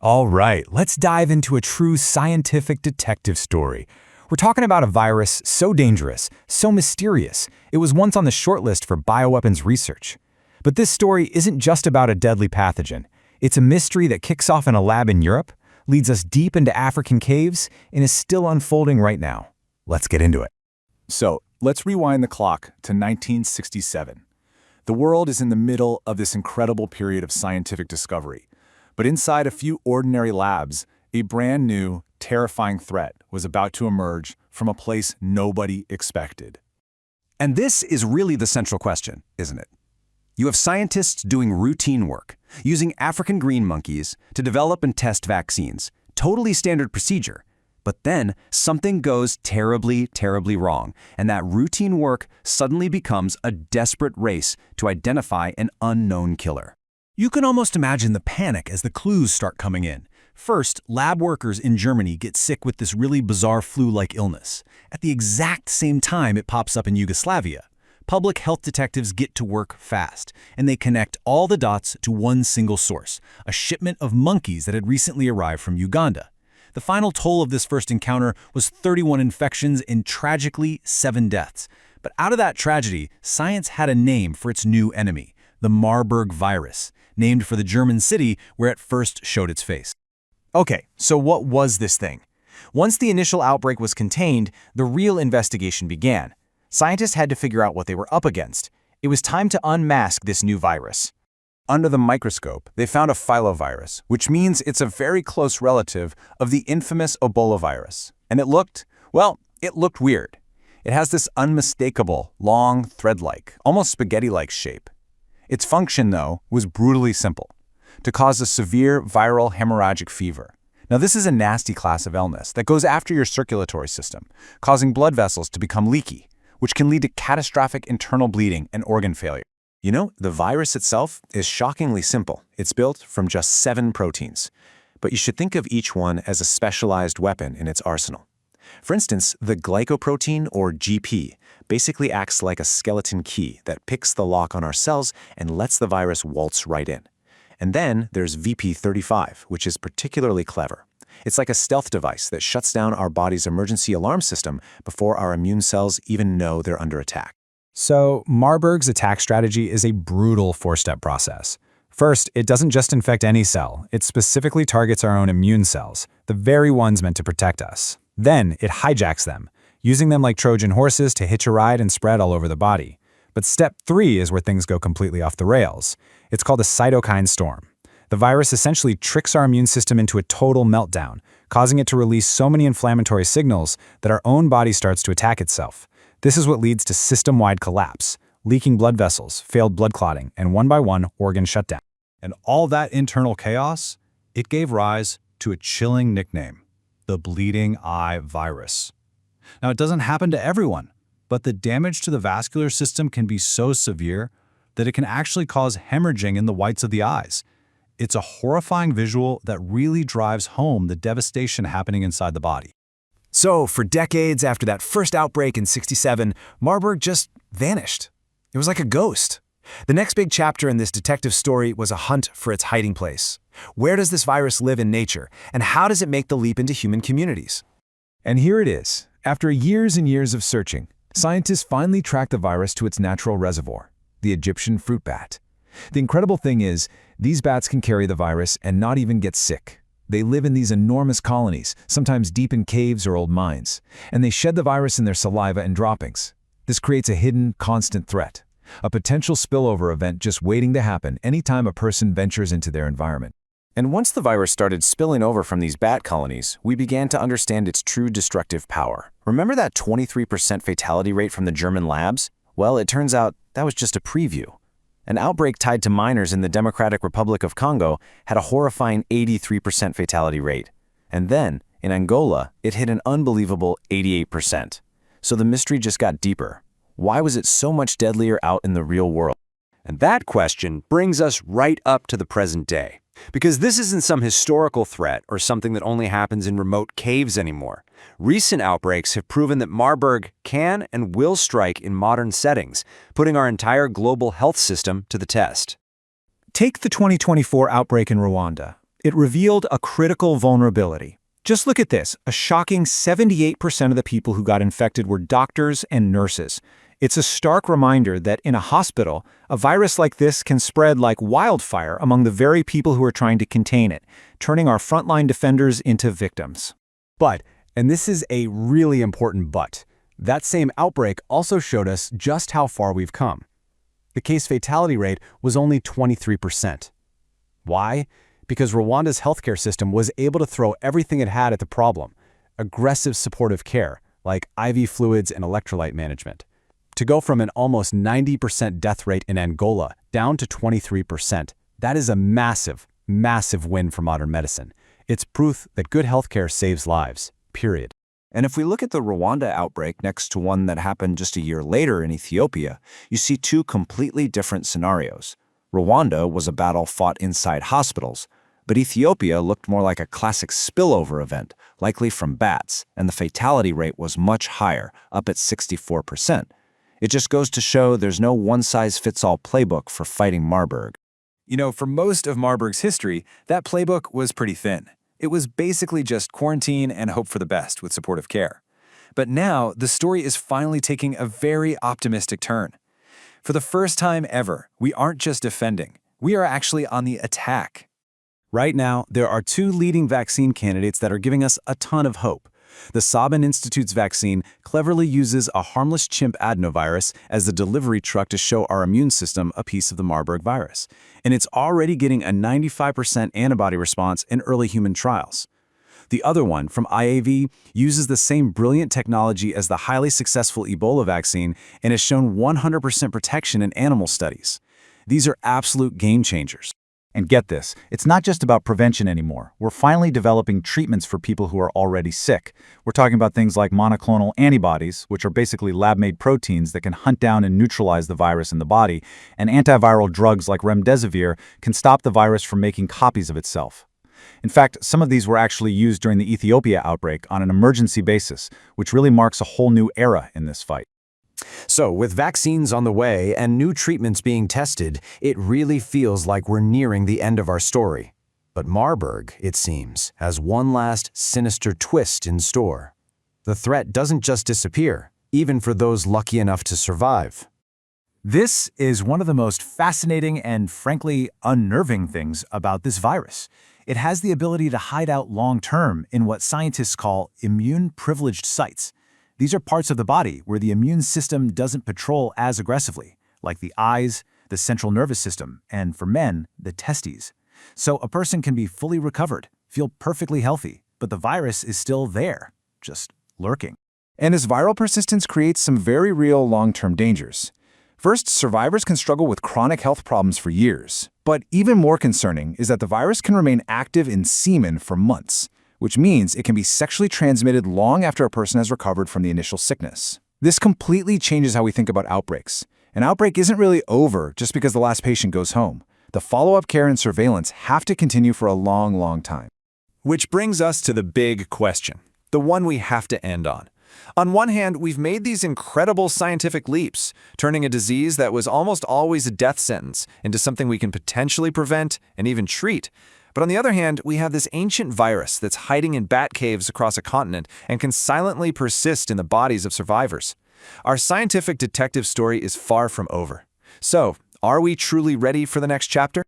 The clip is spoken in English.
All right, let's dive into a true scientific detective story. We're talking about a virus so dangerous, so mysterious, it was once on the shortlist for bioweapons research. But this story isn't just about a deadly pathogen. It's a mystery that kicks off in a lab in Europe, leads us deep into African caves, and is still unfolding right now. Let's get into it. So, let's rewind the clock to 1967. The world is in the middle of this incredible period of scientific discovery. But inside a few ordinary labs, a brand new, terrifying threat was about to emerge from a place nobody expected. And this is really the central question, isn't it? You have scientists doing routine work, using African green monkeys to develop and test vaccines. Totally standard procedure. But then something goes terribly, terribly wrong, and that routine work suddenly becomes a desperate race to identify an unknown killer. You can almost imagine the panic as the clues start coming in. First, lab workers in Germany get sick with this really bizarre flu-like illness. At the exact same time it pops up in Yugoslavia. Public health detectives get to work fast, and they connect all the dots to one single source, a shipment of monkeys that had recently arrived from Uganda. The final toll of this first encounter was 31 infections and tragically 7 deaths. But out of that tragedy, science had a name for its new enemy, the Marburg Virus, named for the German city where it first showed its face. Okay, so what was this thing? Once the initial outbreak was contained, the real investigation began. Scientists had to figure out what they were up against. It was time to unmask this new virus. Under the microscope, they found a filovirus, which means it's a very close relative of the infamous Ebola virus. And it looked weird. It has this unmistakable, long, thread-like, almost spaghetti-like shape. Its function, though, was brutally simple: to cause a severe viral hemorrhagic fever. Now, this is a nasty class of illness that goes after your circulatory system, causing blood vessels to become leaky, which can lead to catastrophic internal bleeding and organ failure. You know, the virus itself is shockingly simple. It's built from just 7 proteins. But you should think of each one as a specialized weapon in its arsenal. For instance, the glycoprotein, or GP, basically acts like a skeleton key that picks the lock on our cells and lets the virus waltz right in. And then there's VP35, which is particularly clever. It's like a stealth device that shuts down our body's emergency alarm system before our immune cells even know they're under attack. So, Marburg's attack strategy is a brutal 4-step process. First, it doesn't just infect any cell, it specifically targets our own immune cells, the very ones meant to protect us. Then, it hijacks them, using them like Trojan horses to hitch a ride and spread all over the body. But step 3 is where things go completely off the rails. It's called a cytokine storm. The virus essentially tricks our immune system into a total meltdown, causing it to release so many inflammatory signals that our own body starts to attack itself. This is what leads to system-wide collapse, leaking blood vessels, failed blood clotting, and one by one, organ shutdown. And all that internal chaos, it gave rise to a chilling nickname, the bleeding eye virus. Now, it doesn't happen to everyone, but the damage to the vascular system can be so severe that it can actually cause hemorrhaging in the whites of the eyes. It's a horrifying visual that really drives home the devastation happening inside the body. So, for decades after that first outbreak in '67, Marburg just vanished. It was like a ghost. The next big chapter in this detective story was a hunt for its hiding place. Where does this virus live in nature, and how does it make the leap into human communities? And here it is. After years and years of searching, scientists finally tracked the virus to its natural reservoir, the Egyptian fruit bat. The incredible thing is, these bats can carry the virus and not even get sick. They live in these enormous colonies, sometimes deep in caves or old mines, and they shed the virus in their saliva and droppings. This creates a hidden, constant threat, a potential spillover event just waiting to happen anytime a person ventures into their environment. And once the virus started spilling over from these bat colonies, we began to understand its true destructive power. Remember that 23% fatality rate from the German labs? Well, it turns out that was just a preview. An outbreak tied to miners in the Democratic Republic of Congo had a horrifying 83% fatality rate. And then, in Angola, it hit an unbelievable 88%. So the mystery just got deeper. Why was it so much deadlier out in the real world? And that question brings us right up to the present day. Because this isn't some historical threat or something that only happens in remote caves anymore. Recent outbreaks have proven that Marburg can and will strike in modern settings, putting our entire global health system to the test. Take the 2024 outbreak in Rwanda. It revealed a critical vulnerability. Just look at this. A shocking 78% of the people who got infected were doctors and nurses. It's a stark reminder that in a hospital, a virus like this can spread like wildfire among the very people who are trying to contain it, turning our frontline defenders into victims. But, and this is a really important but, that same outbreak also showed us just how far we've come. The case fatality rate was only 23%. Why? Because Rwanda's healthcare system was able to throw everything it had at the problem: aggressive supportive care, like IV fluids and electrolyte management. To go from an almost 90% death rate in Angola down to 23%, that is a massive, massive win for modern medicine. It's proof that good healthcare saves lives, period. And if we look at the Rwanda outbreak next to one that happened just a year later in Ethiopia, you see two completely different scenarios. Rwanda was a battle fought inside hospitals, but Ethiopia looked more like a classic spillover event, likely from bats, and the fatality rate was much higher, up at 64%. It just goes to show there's no one-size-fits-all playbook for fighting Marburg. You know, for most of Marburg's history, that playbook was pretty thin. It was basically just quarantine and hope for the best with supportive care. But now, the story is finally taking a very optimistic turn. For the first time ever, we aren't just defending. We are actually on the attack. Right now, there are two leading vaccine candidates that are giving us a ton of hope. The Sabin Institute's vaccine cleverly uses a harmless chimp adenovirus as the delivery truck to show our immune system a piece of the Marburg virus, and it's already getting a 95% antibody response in early human trials. The other one, from IAV, uses the same brilliant technology as the highly successful Ebola vaccine and has shown 100% protection in animal studies. These are absolute game changers. And get this, it's not just about prevention anymore. We're finally developing treatments for people who are already sick. We're talking about things like monoclonal antibodies, which are basically lab-made proteins that can hunt down and neutralize the virus in the body, and antiviral drugs like remdesivir can stop the virus from making copies of itself. In fact, some of these were actually used during the Ethiopia outbreak on an emergency basis, which really marks a whole new era in this fight. So, with vaccines on the way and new treatments being tested, it really feels like we're nearing the end of our story. But Marburg, it seems, has one last sinister twist in store. The threat doesn't just disappear, even for those lucky enough to survive. This is one of the most fascinating and, frankly, unnerving things about this virus. It has the ability to hide out long-term in what scientists call immune-privileged sites. These are parts of the body where the immune system doesn't patrol as aggressively, like the eyes, the central nervous system, and for men, the testes. So a person can be fully recovered, feel perfectly healthy, but the virus is still there, just lurking. And this viral persistence creates some very real long-term dangers. First, survivors can struggle with chronic health problems for years. But even more concerning is that the virus can remain active in semen for months, which means it can be sexually transmitted long after a person has recovered from the initial sickness. This completely changes how we think about outbreaks. An outbreak isn't really over just because the last patient goes home. The follow-up care and surveillance have to continue for a long, long time. Which brings us to the big question, the one we have to end on. On one hand, we've made these incredible scientific leaps, turning a disease that was almost always a death sentence into something we can potentially prevent and even treat. But on the other hand, we have this ancient virus that's hiding in bat caves across a continent and can silently persist in the bodies of survivors. Our scientific detective story is far from over. So, are we truly ready for the next chapter?